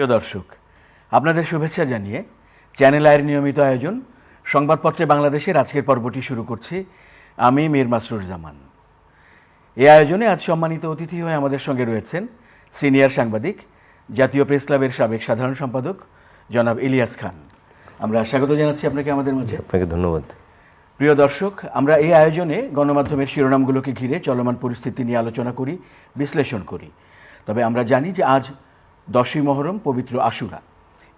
প্রিয় দর্শক, আপনাদের শুভেচ্ছা জানিয়ে চ্যানেল আইয়ের নিয়মিত আয়োজন সংবাদপত্রে বাংলাদেশের আজকের পর্বটি শুরু করছি। আমি মীর মাসরুর জামান। এই আয়োজনে আজ সম্মানিত অতিথি হয়ে আমাদের সঙ্গে রয়েছেন সিনিয়র সাংবাদিক, জাতীয় প্রেস ক্লাবের সাবেক সাধারণ সম্পাদক জনাব ইলিয়াস খান। আমরা স্বাগত জানাচ্ছি আপনাকে আমাদের মাঝে। আপনাকে ধন্যবাদ। প্রিয় দর্শক, আমরা এই আয়োজনে গণমাধ্যমের শিরোনামগুলোকে ঘিরে চলমান পরিস্থিতি নিয়ে আলোচনা করি, বিশ্লেষণ করি। তবে আমরা জানি যে আজ 10ই মহরম, পবিত্র আশুরা।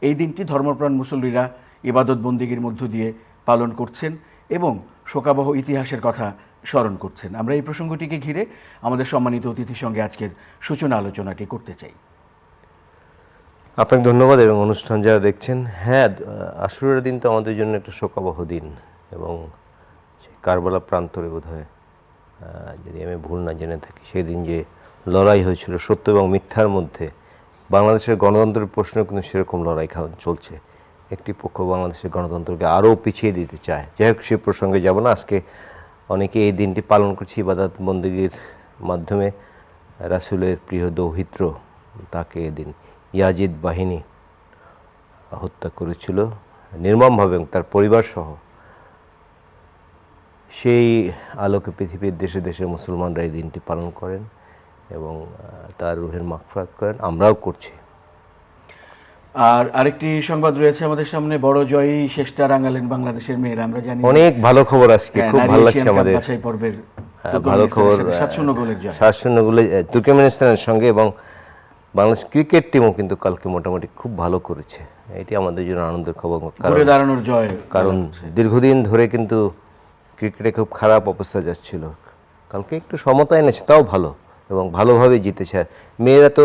এই দিনটি ধর্মপ্রাণ মুসল্লিরা ইবাদত বন্দিগির মধ্য দিয়ে পালন করছেন এবং শোকাবহ ইতিহাসের কথা স্মরণ করছেন। আমরা এই প্রসঙ্গটিকে ঘিরে আমাদের সম্মানিত অতিথির সঙ্গে আজকের সূচনা আলোচনাটি করতে চাই। আপনাকে ধন্যবাদ এবং অনুষ্ঠান যারা দেখছেন। হ্যাঁ, আশুরার দিন তো আমাদের জন্য একটা শোকাবহ দিন এবং কারবালা প্রান্তরে বোধহয়, যদি আমি ভুল না জেনে থাকি, সেই দিন যে লড়াই হয়েছিল সত্য এবং মিথ্যার মধ্যে, বাংলাদেশের গণতন্ত্রের প্রশ্ন কিন্তু সেরকম লড়াই চলছে। একটি পক্ষ বাংলাদেশের গণতন্ত্রকে আরও পিছিয়ে দিতে চায়। যাই হোক, সে প্রসঙ্গে যাব না। আজকে অনেকে এই দিনটি পালন করছে ইবাদত বন্দেগীর মাধ্যমে। রাসূলের প্রিয় দৌহিত্র, তাকে এদিন ইয়াজিদ বাহিনী হত্যা করেছিল নির্মমভাবে এবং তার পরিবার সহ। সেই আলোকে পৃথিবীর দেশে দেশে মুসলমানরা এই দিনটি পালন করেন এবং তার রুহের মাগফিরাত করেন। আমরাও করছি। আর আরেকটি সংবাদ রয়েছে আমাদের সামনে, বড় জয়ী শেষটা রাঙালেন বাংলাদেশের মেয়েরা। আমরা জানি অনেক ভালো খবর আজকে, খুব ভালো লাগছে আমাদের। পর্বের ভালো খবর, 7-0 গোলের জয়, 7-0 গোলে তুর্কমেনিস্তানের সঙ্গে। এবং বাংলাদেশ ক্রিকেট টিমও কিন্তু কালকে মোটামুটি খুব ভালো করেছে। এটি আমাদের জন্য আনন্দের খবর, ঘুরে দাঁড়ানোর জয়। কারণ দীর্ঘদিন ধরে কিন্তু ক্রিকেটে খুব খারাপ অবস্থা যাচ্ছিল। কালকে একটু সমতা এনেছে, তাও ভালো, এবং ভালোভাবে জিতেছে। মেয়েরা তো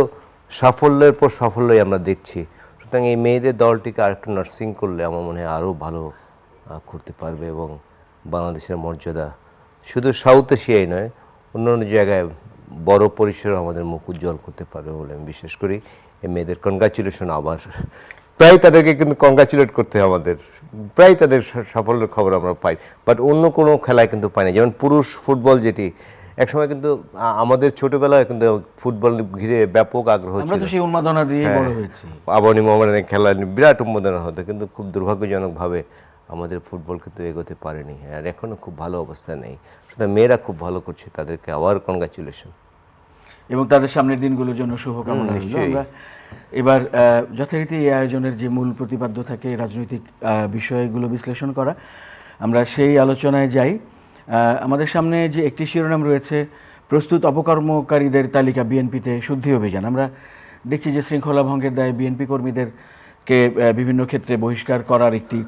সাফল্যের পর সাফল্যই আমরা দেখছি। সুতরাং এই মেয়েদের দলটিকে আরেকটু নার্সিং করলে আমার মনে হয় আরও ভালো করতে পারবে এবং বাংলাদেশের মর্যাদা শুধু সাউথ এশিয়ায় নয়, অন্যান্য জায়গায় বড় পরিসরে আমাদের মুখ উজ্জ্বল করতে পারবে বলে আমি বিশ্বাস করি। এই মেয়েদের কনগ্রাচুলেশন। আবার প্রায় তাদেরকে কিন্তু কনগ্রাচুলেট করতে হয় আমাদের, প্রায় তাদের সাফল্যের খবর আমরা পাই, বাট অন্য কোনো খেলায় কিন্তু পাই না। যেমন পুরুষ ফুটবল, যেটি একসময় কিন্তু আমাদের ছোটবেলায় কিন্তু ফুটবল ঘিরে ব্যাপক আগ্রহ ছিল। আমরা তো সেই উন্মাদনা দিয়ে বড় হয়েছি। আবাহনী মোহামেডানের খেলা বিরাট উন্মাদনা হতো, কিন্তু খুব দুর্ভাগ্যজনকভাবে আমাদের ফুটবল কিন্তু এগোতে পারেনি, আর এখনও খুব ভালো অবস্থা নেই। সুতরাং মেয়েরা খুব ভালো করছে, তাদেরকে আবার কনগ্রাচুলেশন এবং তাদের সামনের দিনগুলোর জন্য শুভকামনা রইল। আমরা এবার যথারীতি এই আয়োজনের যে মূল প্রতিপাদ্য থাকে, রাজনৈতিক বিষয়গুলো বিশ্লেষণ করা, আমরা সেই আলোচনায় যাই। আমাদের সামনে যে একটি শিরোনাম রয়েছে, প্রস্তুত অপকর্মকারীদের তালিকা বিএনপিতে শুদ্ধি অভিযান। আমরা দেখছি যে শৃঙ্খলা ভঙ্গের দায়ে বিএনপি কর্মীদেরকে বিভিন্ন ক্ষেত্রে বহিষ্কার করার একটি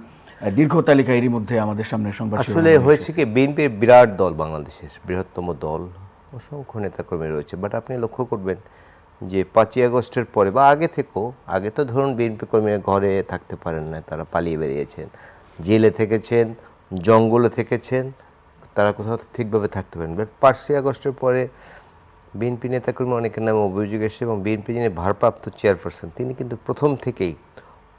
দীর্ঘ তালিকা এরই মধ্যে আমাদের সামনে সংবাদ। আসলে হয়েছে কি, বিএনপির বিরাট দল, বাংলাদেশের বৃহত্তম দল, অসংখ্য নেতাকর্মী রয়েছে। বাট আপনি লক্ষ্য করবেন যে 5ই আগস্টের পরে বা আগে থেকেও, আগে তো ধরুন বিএনপি কর্মীরা ঘরে থাকতে পারেন না, তারা পালিয়ে বেরিয়েছেন, জেলে থেকেছেন, জঙ্গলে থেকেছেন, তারা কোথাও ঠিকভাবে থাকতে পারেন। বাট 5ই আগস্টের পরে বিএনপি নেতাকর্মী অনেকের নামে অভিযোগ এসেছে এবং বিএনপি যিনি ভারপ্রাপ্ত চেয়ারপারসন, তিনি কিন্তু প্রথম থেকেই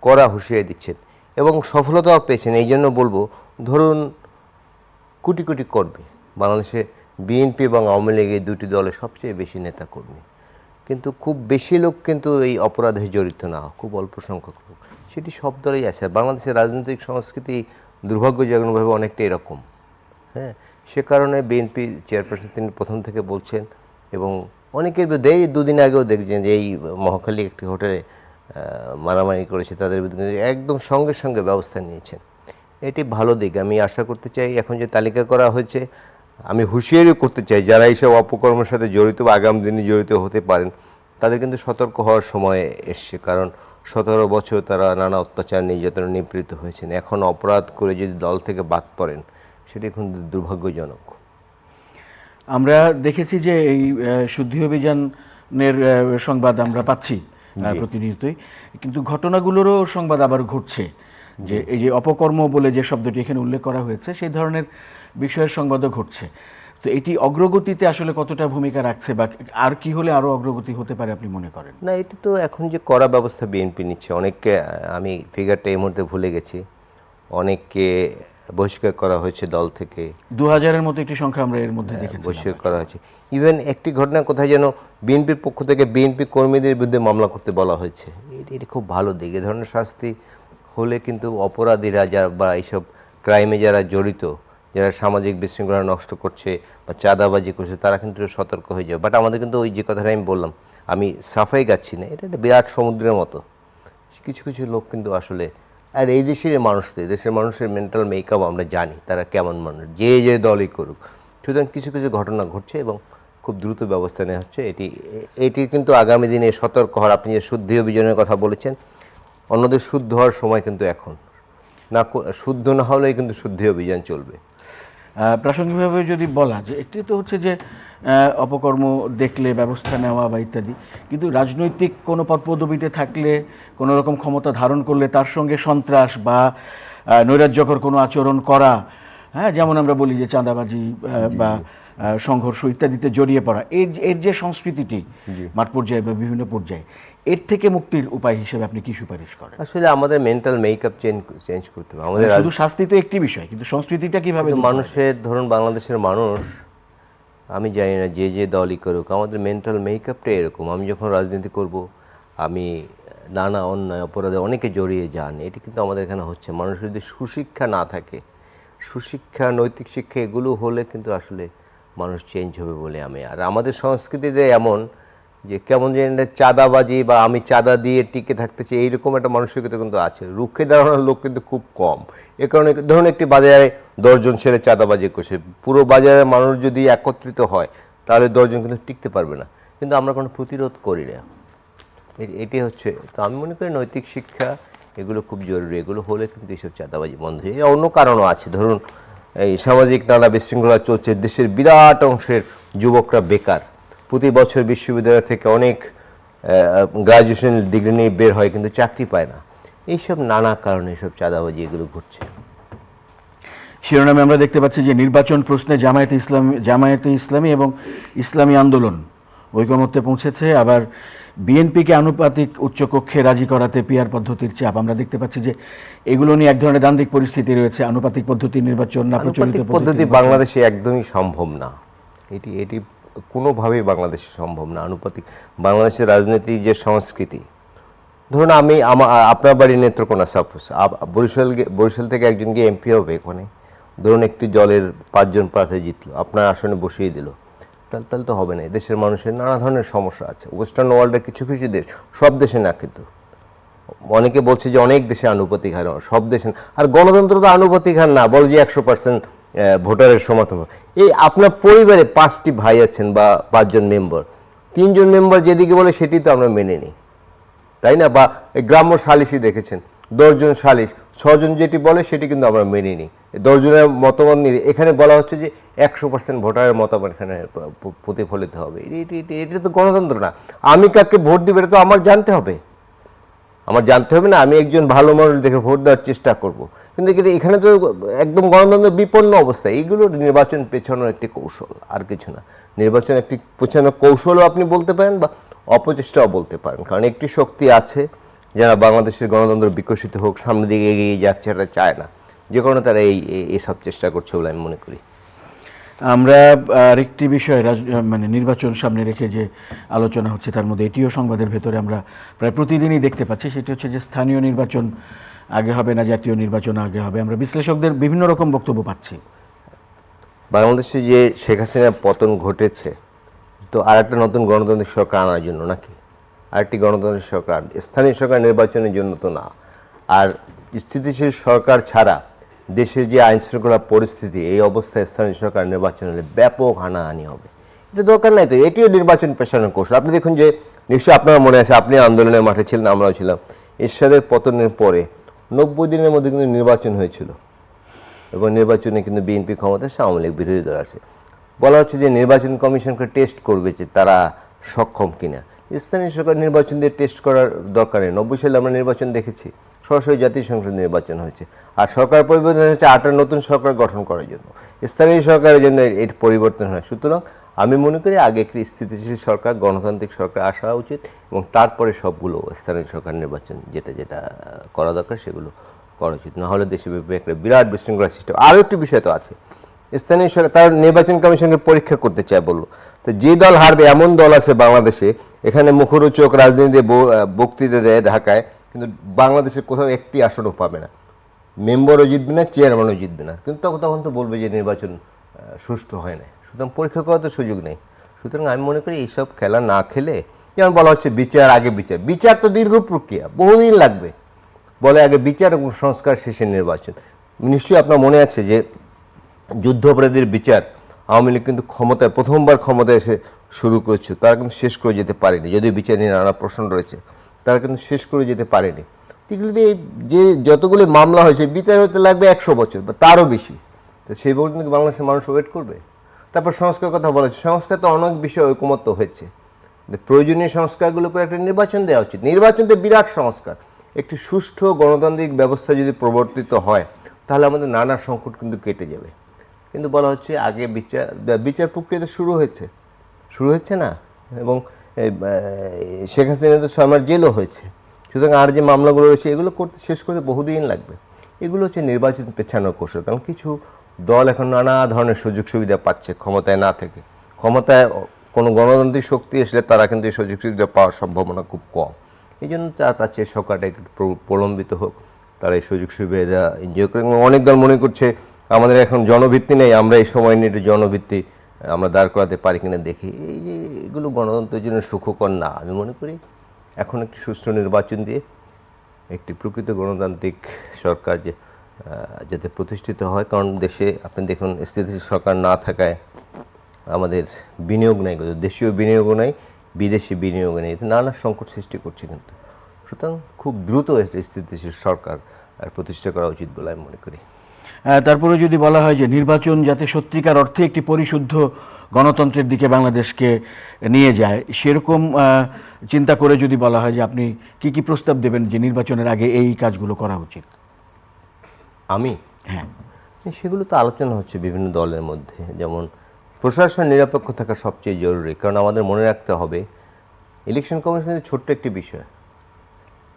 কড়া হুঁশিয়ারি দিচ্ছেন এবং সফলতাও পেয়েছেন। এই জন্য বলবো, ধরুন কোটি কোটি কর্মী, বাংলাদেশে বিএনপি এবং আওয়ামী লীগ এই দুটি দলের সবচেয়ে বেশি নেতাকর্মী, কিন্তু খুব বেশি লোক কিন্তু এই অপরাধে জড়িত না, খুব অল্প সংখ্যক লোক। সেটি সব দলেই আছে। আর বাংলাদেশের রাজনৈতিক সংস্কৃতি দুর্ভাগ্যজনকভাবে অনেকটা এরকম। হ্যাঁ, সে কারণে বিএনপি চেয়ারপারসন তিনি প্রথম থেকে বলছেন এবং অনেকের বিরুদ্ধে, এই 2 দিন আগেও দেখছেন যে এই মহাখালী একটি হোটেলে মারামারি করেছে, তাদের বিরুদ্ধে একদম সঙ্গে সঙ্গে ব্যবস্থা নিয়েছেন। এটি ভালো দিক। আমি আশা করতে চাই, এখন যে তালিকা করা হয়েছে, আমি হুঁশিয়ারিও করতে চাই যারা এইসব অপকর্মের সাথে জড়িত বা আগামী দিনে জড়িত হতে পারেন, তাদের কিন্তু সতর্ক হওয়ার সময় এসছে। কারণ 17 বছর তারা নানা অত্যাচার নির্যাতনে নিপীড়িত হয়েছেন। এখন অপরাধ করে যদি দল থেকে বাদ পড়েন, সেটি এখন দুর্ভাগ্যজনক। আমরা দেখেছি যে এই শুদ্ধি অভিযানের সংবাদ আমরা পাচ্ছি প্রতিনিয়তই, কিন্তু ঘটনাগুলোরও সংবাদ আবার ঘটছে। যে এই যে অপকর্ম বলে যে শব্দটি এখানে উল্লেখ করা হয়েছে, সেই ধরনের বিষয়ের সংবাদও ঘটছে। তো এটি অগ্রগতিতে আসলে কতটা ভূমিকা রাখছে, বা আর কি হলে আরও অগ্রগতি হতে পারে আপনি মনে করেন? না, এটি তো এখন যে কড়া ব্যবস্থা বিএনপি নিচ্ছে, অনেককে, আমি ফিগারটা এই মুহূর্তে ভুলে গেছি, অনেককে বহিষ্কার করা হয়েছে দল থেকে, 2000-এর মতো একটি সংখ্যা আমরা এর মধ্যে দেখেছি। বহিষ্কার করা হয়েছে। ইভেন একটি ঘটনা কোথায় যেন বিএনপির পক্ষ থেকে বিএনপি কর্মীদের বিরুদ্ধে মামলা করতে বলা হয়েছে। এটি খুব ভালো দিক। এ ধরনের শাস্তি হলে কিন্তু অপরাধীরা যারা বা এইসব ক্রাইমে যারা জড়িত, যারা সামাজিক বিশৃঙ্খলা নষ্ট করছে বা চাঁদাবাজি করছে, তারা কিন্তু সতর্ক হয়ে যাবে। বাট আমাদের কিন্তু ওই যে কথাটা আমি বললাম, আমি সাফাই গাচ্ছি না, এটা একটা বিরাট সমুদ্রের মতো। কিছু কিছু লোক কিন্তু আসলে, আর এই দেশের মানুষের মেন্টাল মেকআপ আমরা জানি তারা কেমন মানুষ, যে দলই করুক। সুতরাং কিছু কিছু ঘটনা ঘটছে এবং খুব দ্রুত ব্যবস্থা নেওয়া হচ্ছে। এটি কিন্তু আগামী দিনে সতর্ক হওয়ার, আপনি যে শুদ্ধি অভিযানের কথা বলেছেন, অন্যদের শুদ্ধ হওয়ার সময় কিন্তু এখন না, শুদ্ধ না হলেই কিন্তু শুদ্ধি অভিযান চলবে। প্রাসঙ্গিকভাবে যদি বলা যে একটি তো হচ্ছে যে অপকর্ম দেখলে ব্যবস্থা নেওয়া বা ইত্যাদি, কিন্তু রাজনৈতিক কোনো পদপদবিতে থাকলে, কোনো রকম ক্ষমতা ধারণ করলে তার সঙ্গে সন্ত্রাস বা নৈরাজ্যকর কোনো আচরণ করা, হ্যাঁ, যেমন আমরা বলি যে চাঁদাবাজি বা সংঘর্ষ ইত্যাদিতে জড়িয়ে পড়া, এর যে সংস্কৃতিটি মাঠ পর্যায়ে বা বিভিন্ন পর্যায়ে, এর থেকে মুক্তির উপায় হিসেবে আপনি কি সুপারিশ করেন? আসলে আমাদের মেন্টাল মেকআপ চেঞ্জ করতে হবে। আমাদের শুধু শাস্তি তো একটি বিষয়, কিন্তু সংস্কৃতিটা কিভাবে মানুষের, ধরুন বাংলাদেশের মানুষ, আমি জানি না যে দলই করুক, আমাদের মেন্টাল মেকআপটা এরকম। আমি যখন রাজনীতি করব, আমি নানা অন্যায় অপরাধে অনেকে জড়িয়ে যান, এটি কিন্তু আমাদের এখানে হচ্ছে। মানুষের যদি সুশিক্ষা না থাকে, সুশিক্ষা, নৈতিক শিক্ষা এগুলো হলে কিন্তু আসলে মানুষ চেঞ্জ হবে বলে আর আমাদের সংস্কৃতিটা এমন যে কেমন যেন চাঁদাবাজি বা আমি চাঁদা দিয়ে টিকে থাকতে চাই, এইরকম একটা মানসিকতা কিন্তু আছে। রুখে দাঁড়ানোর লোক কিন্তু খুব কম। এ কারণে ধরুন একটি বাজারে 10 জন ছেলে চাঁদাবাজি করছে, পুরো বাজারের মানুষ যদি একত্রিত হয় তাহলে 10 জন কিন্তু টিকতে পারবে না। কিন্তু আমরা কোনো প্রতিরোধ করি না, এটি হচ্ছে। তো আমি মনে করি নৈতিক শিক্ষা এগুলো খুব জরুরি। এগুলো হলে কিন্তু এইসব চাঁদাবাজি বন্ধ হয়ে যায়। অন্য কারণও আছে, ধরুন এই সামাজিক নানা বিশৃঙ্খলা চলছে, দেশের বিরাট অংশের যুবকরা বেকার, প্রতি বছর বিশ্ববিদ্যালয় থেকে অনেক গ্রাজুয়েশন ডিগ্রি নিয়ে বের হয় কিন্তু চাকরি পায় না। এইসব নানা কারণে এইসব চাঁদাবাজি এগুলো ঘটছে। শিরোনামে আমরা দেখতে পাচ্ছি যে নির্বাচন প্রশ্নে জামায়াতে ইসলামী এবং ইসলামী আন্দোলন ঐকমত্যে পৌঁছেছে। আবার বিএনপিকে আনুপাতিক উচ্চকক্ষে রাজি করাতে পিআর পদ্ধতির চাপ। আমরা দেখতে পাচ্ছি যে এগুলো নিয়ে এক ধরনের দ্বান্দ্বিক পরিস্থিতি রয়েছে। আনুপাতিক পদ্ধতির নির্বাচন না প্রচলিত পদ্ধতি বাংলাদেশে একদমই সম্ভব না। এটি কোনোভাবেই বাংলাদেশে সম্ভব না। আনুপাতিক বাংলাদেশের রাজনীতির যে সংস্কৃতি, ধরুন আমি আপনার বাড়ির নেত্রকোনা, সাপোজ বরিশাল থেকে একজন গিয়ে এমপি হবে, এখানে ধরুন একটি দলের 5 জন প্রার্থী জিতলো, আপনার আসনে বসিয়ে দিল, তাহলে তো হবে না। দেশের মানুষের নানা ধরনের সমস্যা আছে। ওয়েস্টার্ন ওয়ার্ল্ডের কিছু কিছু দেশ, সব দেশে না, কিন্তু অনেকে বলছে যে অনেক দেশে আনুপাতিক হার, সব দেশে। আর গণতন্ত্র তো আনুপাতিক হার না, বল যে 100% ভোটারের সমর্থন। এই আপনার পরিবারে 5টি ভাই আছেন বা 5 জন মেম্বার, 3 জন মেম্বার যেদিকে বলে সেটি তো আমরা মেনে নিই, তাই না? বা গ্রাম্য সালিশি দেখেছেন, 10 জন সালিশ, 6 জন যেটি বলে সেটি কিন্তু আমরা মেনে নিই। 10 জনের মতামত নিয়ে এখানে বলা হচ্ছে যে 100% ভোটারের মতামত এখানে প্রতিফলিত হবে। এটা তো গণতন্ত্র না। আমি কাকে ভোট দিব এটা তো আমার জানতে হবে। না আমি একজন ভালো মানুষ দেখে ভোট দেওয়ার চেষ্টা করব, কিন্তু এখানে তো একদম গণতন্ত্রের বিপন্ন অবস্থা। এইগুলো নির্বাচন পেছানোর একটি কৌশল, আর কিছু না। নির্বাচন একটি পেছানোর কৌশলও আপনি বলতে পারেন বা অপচেষ্টাও বলতে পারেন। কারণ একটি শক্তি আছে যারা বাংলাদেশের গণতন্ত্র বিকশিত হোক, সামনের দিকে এগিয়ে যাক, সেটা চায় না, যে কারণে তারা এইসব চেষ্টা করছে বলে আমি মনে করি। আমরা আরেকটি বিষয় মানে নির্বাচন সামনে রেখে যে আলোচনা হচ্ছে, তার মধ্যে এটিও সংবাদের ভেতরে আমরা প্রায় প্রতিদিনই দেখতে পাচ্ছি, সেটি হচ্ছে যে স্থানীয় নির্বাচন আগে হবে না জাতীয় নির্বাচন আগে হবে। আমরা বিশ্লেষকদের বিভিন্ন রকম বক্তব্য পাচ্ছি। বাংলাদেশে যে শেখ হাসিনার পতন ঘটেছে, তো আর একটা নতুন গণতান্ত্রিক সরকার আনার জন্য নাকি? আরেকটি গণতান্ত্রিক সরকার, স্থানীয় সরকার নির্বাচনের জন্য তো না। আর স্থিতিশীল সরকার ছাড়া দেশের যে আইন শৃঙ্খলা পরিস্থিতি, এই অবস্থায় স্থানীয় সরকার নির্বাচন হলে ব্যাপক হানাহানি হবে। এটা দরকার নাই তো। এটিও নির্বাচন পেছানোর কৌশল। আপনি দেখুন যে নিশ্চয়ই আপনার মনে আছে, আপনি আন্দোলনের মাঠে ছিলেন, আমরাও ছিলাম। এরশাদের পতনের পরে 90 দিনের মধ্যে কিন্তু নির্বাচন হয়েছিল, এবং নির্বাচনে কিন্তু বিএনপি ক্ষমতা, আওয়ামী লীগ বিরোধী দল আছে। বলা হচ্ছে যে নির্বাচন কমিশনকে টেস্ট করবে যে তারা সক্ষম কিনা। স্থানীয় সরকার নির্বাচন দিয়ে টেস্ট করার দরকার নেই। 90 সালে আমরা নির্বাচন দেখেছি, সরাসরি জাতীয় সংসদ নির্বাচন হয়েছে। আর সরকার পরিবর্তন হয়েছে 8টা নতুন সরকার গঠন করার জন্য, স্থানীয় সরকারের জন্য এটি পরিবর্তন হয়। সুতরাং আমি মনে করি আগে একটি স্থিতিশীল সরকার, গণতান্ত্রিক সরকার আসা উচিত, এবং তারপরে সবগুলো স্থানীয় সরকার নির্বাচন যেটা করা দরকার সেগুলো করা উচিত, না হলে দেশব্যাপী একটা বিরাট বিশৃঙ্খলা সৃষ্টি হবে। আরও একটি বিষয় তো আছে, স্থানীয় সরকার তার নির্বাচন কমিশনকে পরীক্ষা করতে চায় বললো, তো যে দল হারবে এমন দল আছে বাংলাদেশে, এখানে মুখরোচক রাজনীতি বক্তৃতা দেয় ঢাকায়, কিন্তু বাংলাদেশে কোথাও একটি আসনও পাবে না, মেম্বারও জিতবে না, চেয়ারম্যানও জিতবে না, কিন্তু তখন তো বলবে যে নির্বাচন সুষ্ঠু হয় না। সুতরাং পরীক্ষা করার তো সুযোগ নেই। সুতরাং আমি মনে করি এইসব খেলা না খেলে, যেমন বলা হচ্ছে বিচার আগে বিচার, বিচার তো দীর্ঘ প্রক্রিয়া, বহুদিন লাগবে, বলে আগে বিচার এবং সংস্কার শেষে নির্বাচন। নিশ্চয়ই আপনার মনে আছে যে যুদ্ধাপরাধীর বিচার আওয়ামী লীগ কিন্তু প্রথমবার ক্ষমতায় এসে শুরু করেছিল, তারা কিন্তু শেষ করে যেতে পারেনি, যদিও বিচার নিয়ে নানা প্রশ্ন রয়েছে, তারা কিন্তু শেষ করে যেতে পারেনি। যে যতগুলি মামলা হয়েছে বিচার হতে লাগবে 100 বছর বা তারও বেশি, তো সেই পর্যন্ত বাংলাদেশের মানুষ ওয়েট করবে? তারপর সংস্কার কথা বলা হচ্ছে, সংস্কার তো অনেক বিষয়ে ঐকমত্য হয়েছে, প্রয়োজনীয় সংস্কারগুলো করে একটা নির্বাচন দেওয়া উচিত। নির্বাচন তো বিরাট সংস্কার। একটি সুষ্ঠু গণতান্ত্রিক ব্যবস্থা যদি প্রবর্তিত হয় তাহলে আমাদের নানা সংকট কিন্তু কেটে যাবে। কিন্তু বলা হচ্ছে আগে বিচার প্রক্রিয়া তো শুরু হচ্ছে না, এবং শেখ হাসিনা তো 6 মাস জেলও হয়েছে। সুতরাং আর যে মামলাগুলো রয়েছে এগুলো শেষ করতে বহুদিন লাগবে। এগুলো হচ্ছে নির্বাচন পেছানোর কৌশল। কারণ কিছু দল এখন নানা ধরনের সুযোগ সুবিধা পাচ্ছে ক্ষমতায় না থেকে। ক্ষমতায় কোনো গণতান্ত্রিক শক্তি আসলে তারা কিন্তু এই সুযোগ সুবিধা পাওয়ার সম্ভাবনা খুব কম। এই জন্য তার চেয়ে সরকারটা একটু প্রলম্বিত হোক, তারা এই সুযোগ সুবিধা এনজয় করে। অনেক দল মনে করছে আমাদের এখন জনভিত্তি নেই, আমরা এই সময় নিয়ে একটু জনভিত্তি আমরা দাঁড় করাতে পারি কিনা দেখি। এই যে এগুলো গণতন্ত্রের জন্য সুখকর না। আমি মনে করি এখন একটি সুষ্ঠু নির্বাচন দিয়ে একটি প্রকৃত গণতান্ত্রিক সরকার যাতে প্রতিষ্ঠিত হয়। কারণ দেশে আপনি দেখুন স্থিতিশীল সরকার না থাকায় আমাদের বিনিয়োগ নেই, দেশীয় বিনিয়োগও নেই, বিদেশি বিনিয়োগ নেই, নানা সংকট সৃষ্টি করছে। কিন্তু সুতরাং খুব দ্রুত স্থিতিশীল সরকার প্রতিষ্ঠা করা উচিত বলে আমি মনে করি। তারপরে যদি বলা হয় যে নির্বাচন যাতে সত্যিকার অর্থে একটি পরিশুদ্ধ গণতন্ত্রের দিকে বাংলাদেশকে নিয়ে যায়, সেরকম চিন্তা করে যদি বলা হয় যে আপনি কি কি প্রস্তাব দেবেন যে নির্বাচনের আগে এই কাজগুলো করা উচিত? হ্যাঁ, সেগুলো তো আলোচনা হচ্ছে বিভিন্ন দলের মধ্যে। যেমন প্রশাসন নিরপেক্ষ থাকা সবচেয়ে জরুরি, কারণ আমাদের মনে রাখতে হবে ইলেকশন কমিশন কিন্তু ছোট্ট একটি বিষয়,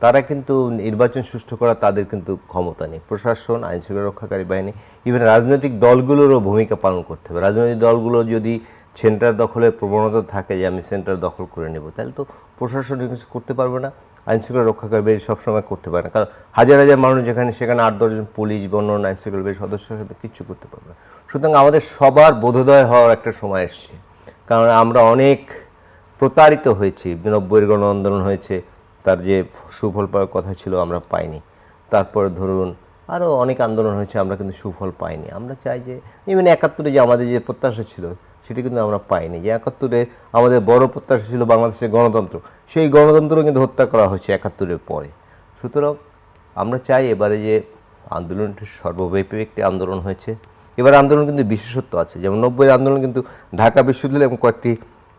তারা কিন্তু নির্বাচন সুষ্ঠু করা তাদের কিন্তু ক্ষমতা নেই। প্রশাসন, আইনশৃঙ্খলা রক্ষাকারী বাহিনী, ইভেন রাজনৈতিক দলগুলোরও ভূমিকা পালন করতে হবে। রাজনৈতিক দলগুলো যদি সেন্টার দখলের প্রবণতা থাকে যে আমি সেন্টার দখল করে নেব, তাহলে তো প্রশাসন কিছু করতে পারবে না, আইনশৃঙ্খলা রক্ষাকারী বাহিনী সবসময় করতে পারে না। কারণ হাজার হাজার মানুষ সেখানে 8-10 জন পুলিশ বা অন্যান্য আইনশৃঙ্খলা বাহিনীর সদস্যের সাথে কিচ্ছু করতে পারবে না। সুতরাং আমাদের সবার বোধোদয় হওয়ার একটা সময় এসছে, কারণ আমরা অনেক প্রতারিত হয়েছি। 90-এর গণ আন্দোলন হয়েছে, তার যে সুফল পাওয়ার কথা ছিল আমরা পাইনি। তারপরে ধরুন আরও অনেক আন্দোলন হয়েছে, আমরা কিন্তু সুফল পাইনি। আমরা চাই যে ইভেন 71-এ যে আমাদের যে প্রত্যাশা ছিল সেটি কিন্তু আমরা পাইনি। যে 71-এ আমাদের বড় প্রত্যাশা ছিল বাংলাদেশের গণতন্ত্র, সেই গণতন্ত্র কিন্তু হত্যা করা হয়েছে 71-এর পরে। সুতরাং আমরা চাই এবারে যে আন্দোলনটি সর্বব্যাপী একটি আন্দোলন হয়েছে, এবার আন্দোলন কিন্তু বিশেষত্ব আছে। যেমন 90-এর আন্দোলন কিন্তু ঢাকা বিশ্ববিদ্যালয় এবং কয়েকটি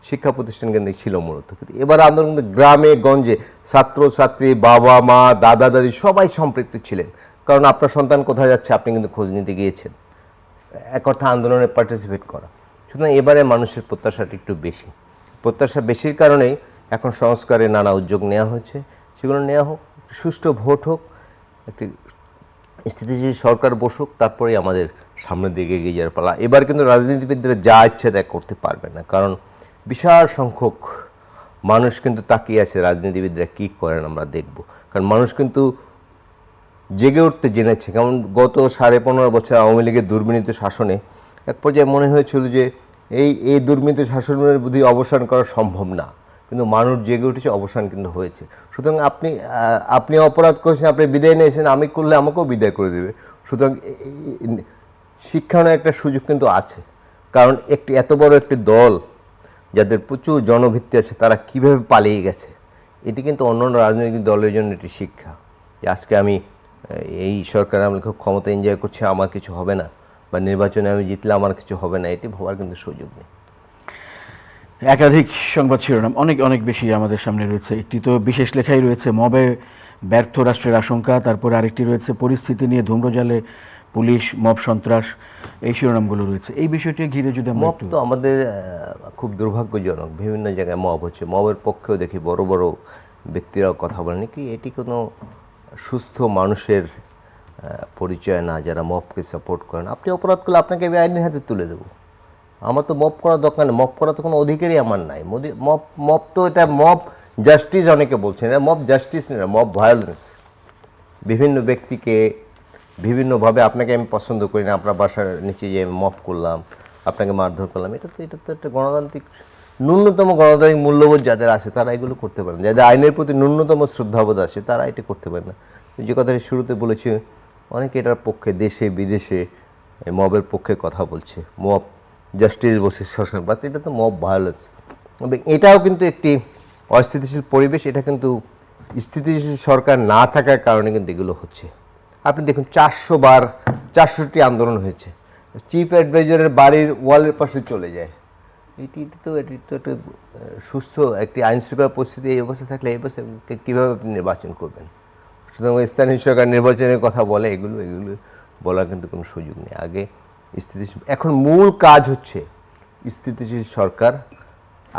শিক্ষা প্রতিষ্ঠান কেন্দ্রিক ছিল মূলত, কিন্তু এবার আন্দোলন কিন্তু গ্রামে গঞ্জে ছাত্র ছাত্রী, বাবা মা, দাদা দাদি সবাই সম্পৃক্ত ছিলেন। কারণ আপনার সন্তান কোথায় যাচ্ছে আপনি কিন্তু খোঁজ নিতে গিয়েছেন, এক অর্থে আন্দোলনে পার্টিসিপেট করা। সুতরাং এবারে মানুষের প্রত্যাশাটা একটু বেশি। প্রত্যাশা বেশির কারণেই এখন সংস্কারের নানা উদ্যোগ নেওয়া হচ্ছে। সেগুলো নেওয়া হোক, সুষ্ঠু ভোট হোক, একটি স্থিতিশীল সরকার বসুক, তারপরেই আমাদের সামনের দিকে এগিয়ে যাওয়ার পালা। এবার কিন্তু রাজনীতিবিদরা যা ইচ্ছে তা করতে পারবে না, কারণ বিশাল সংখ্যক মানুষ কিন্তু তাকিয়ে আছে রাজনীতিবিদরা কী করেন আমরা দেখব। কারণ মানুষ কিন্তু জেগে উঠতে জেনেছে। কারণ গত 15.5 বছর আওয়ামী লীগের দুর্বিনীত শাসনে এক পর্যায়ে মনে হয়েছিল যে এই দুর্বিনীত শাসনের বুদ্ধি অবসান করা সম্ভব না, কিন্তু মানুষ জেগে উঠেছে, অবসান কিন্তু হয়েছে। সুতরাং আপনি অপরাধ করেছেন, আপনি বিদায় নিয়েছেন, আমি করলে আমাকেও বিদায় করে দেবে। সুতরাং শিক্ষার একটা সুযোগ কিন্তু আছে। কারণ এত বড় একটি দল যাদের প্রচুর জনভিত্তি আছে, তারা কিভাবে পালিয়ে গেছে, এটি কিন্তু অন্যান্য রাজনৈতিক দলের জন্য একটি শিক্ষা। যে আজকে আমি এই সরকার আমি খুব ক্ষমতা এনজয় করছি, আমার কিছু হবে না, বা নির্বাচনে আমি জিতলে আমার কিছু হবে না, এটি ভাবার কিন্তু সুযোগ নেই। একাধিক সংবাদ শিরোনাম অনেক অনেক বেশি আমাদের সামনে রয়েছে। একটি তো বিশেষ লেখাই রয়েছে, মবে ব্যর্থ রাষ্ট্রের আশঙ্কা। তারপরে আরেকটি রয়েছে পরিস্থিতি নিয়ে ধূম্রজালে পুলিশ, মব সন্ত্রাস, এই শিরোনামগুলো রয়েছে। এই বিষয়টি ঘিরে যদি মব তো আমাদের খুব দুর্ভাগ্যজনক, বিভিন্ন জায়গায় মব হচ্ছে। মবের পক্ষেও দেখি বড় বড় ব্যক্তিরাও কথা বলেন কি এটি কোনো সুস্থ মানুষের পরিচয় না, যারা মবকে সাপোর্ট করেন, আপনি অপরাধ করলে আপনাকে আমি আইনের হাতে তুলে দেবো। আমার তো মব করার দরকার নেই, মব করার তো কোনো অধিকারই আমার নাই। মব মব তো এটা মব জাস্টিস অনেকে বলছেন, এটা মব জাস্টিস না, মব ভায়োলেন্স। বিভিন্ন ব্যক্তিকে বিভিন্নভাবে, আপনাকে আমি পছন্দ করি না, আপনার বাসার নিচে যে মব করলাম, আপনাকে মারধর করলাম, এটা তো একটা গণতান্ত্রিক, ন্যূনতম গণতান্ত্রিক মূল্যবোধ যাদের আছে তারা এগুলো করতে পারেন। যাদের আইনের প্রতি ন্যূনতম শ্রদ্ধাবোধ আছে তারা এটা করতে পারে না। যে কথাটি শুরুতে বলেছি, অনেকে এটার পক্ষে দেশে বিদেশে মবের পক্ষে কথা বলছে, মব জাস্টিস বলছে শাসন, বাট এটা তো মব ভায়োলেন্স। এটাও কিন্তু একটি অস্থিতিশীল পরিবেশ, এটা কিন্তু স্থিতিশীল সরকার না থাকার কারণে কিন্তু এগুলো হচ্ছে। আপনি দেখুন 400টি আন্দোলন হয়েছে, চিফ অ্যাডভাইজারের বাড়ির ওয়ালের পাশে চলে যায়। এটি তো একটা সুস্থ একটি আইন শৃঙ্খলা পরিস্থিতি এই অবস্থা থাকলে এই অবস্থায় কীভাবে আপনি নির্বাচন করবেন? সুতরাং স্থানীয় সরকার নির্বাচনের কথা বলে, এগুলো বলার কিন্তু কোনো সুযোগ নেই। আগে স্থিতিশীল, এখন মূল কাজ হচ্ছে স্থিতিশীল সরকার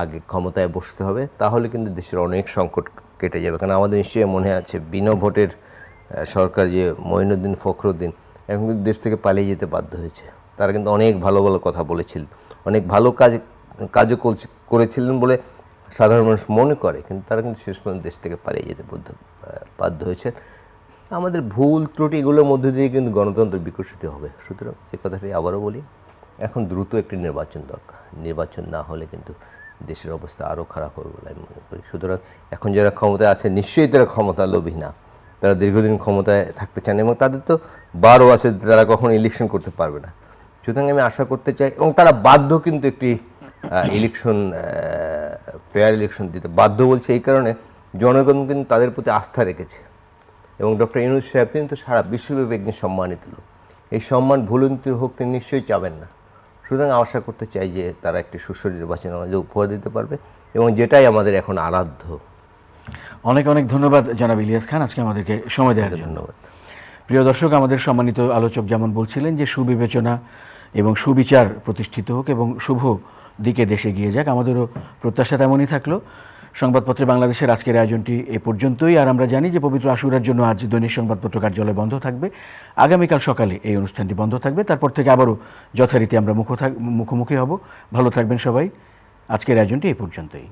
আগে ক্ষমতায় বসতে হবে, তাহলে কিন্তু দেশের অনেক সংকট কেটে যাবে। কারণ আমাদের নিশ্চয়ই মনে আছে বিনা ভোটের সরকার, যে মঈনুদ্দিন ফখরুদ্দিন, এখন কিন্তু দেশ থেকে পালিয়ে যেতে বাধ্য হয়েছে। তারা কিন্তু অনেক ভালো ভালো কথা বলেছিল, অনেক ভালো কাজও করেছিলেন বলে সাধারণ মানুষ মনে করে, কিন্তু তারা কিন্তু শেষ পর্যন্ত দেশ থেকে পালিয়ে যেতে বাধ্য হয়েছে। আমাদের ভুল ত্রুটিগুলোর মধ্যে দিয়ে কিন্তু গণতন্ত্র বিকশিত হবে। সুতরাং যে কথাটি আবারও বলি, এখন দ্রুত একটি নির্বাচন দরকার। নির্বাচন না হলে কিন্তু দেশের অবস্থা আরও খারাপ হবে বলে আমি মনে করি। সুতরাং এখন যারা ক্ষমতায় আছে নিশ্চয়ই তারা ক্ষমতা লোভী না, তারা দীর্ঘদিন ক্ষমতায় থাকতে চান, এবং তাদের তো বারও আছে, তারা কখনো ইলেকশন করতে পারবে না। সুতরাং আমি আশা করতে চাই, এবং তারা বাধ্য কিন্তু একটি ফেয়ার ইলেকশন দিতে বাধ্য। বলছে এই কারণে জনগণ কিন্তু তাদের প্রতি আস্থা রেখেছে, এবং ডক্টর ইউনূস সাহেব তিনি তো সারা বিশ্বব্যাপী একদিন সম্মানিত লোক। এই সম্মান ভুলন্ত হোক তিনি নিশ্চয়ই চাবেন না। সুতরাং আশা করতে চাই যে তারা একটি সুষ্ঠু নির্বাচন আমাদের উপহার দিতে পারবে, এবং যেটাই আমাদের এখন আরাধ্য। অনেক অনেক ধন্যবাদ জনাব ইলিয়াস খান আজকে আমাদেরকে সময় দেওয়ার জন্য। ধন্যবাদ। প্রিয় দর্শক, আমাদের সম্মানিত আলোচক যেমন বলছিলেন যে সুবিবেচনা এবং সুবিচার প্রতিষ্ঠিত হোক এবং শুভ দিকে দেশ এগিয়ে যাক, আমাদেরও প্রত্যাশা তেমনই থাকলো। সংবাদপত্রে বাংলাদেশের আজকের আয়োজনটি এ পর্যন্তই। আর আমরা জানি যে পবিত্র আশুরার জন্য আজ দৈনিক সংবাদপত্র কার্যালয় বন্ধ থাকবে। আগামীকাল সকালে এই অনুষ্ঠানটি বন্ধ থাকবে, তারপর থেকে আবারও যথারীতি আমরা মুখোমুখি হব। ভালো থাকবেন সবাই। আজকের আয়োজনটি এ পর্যন্তই।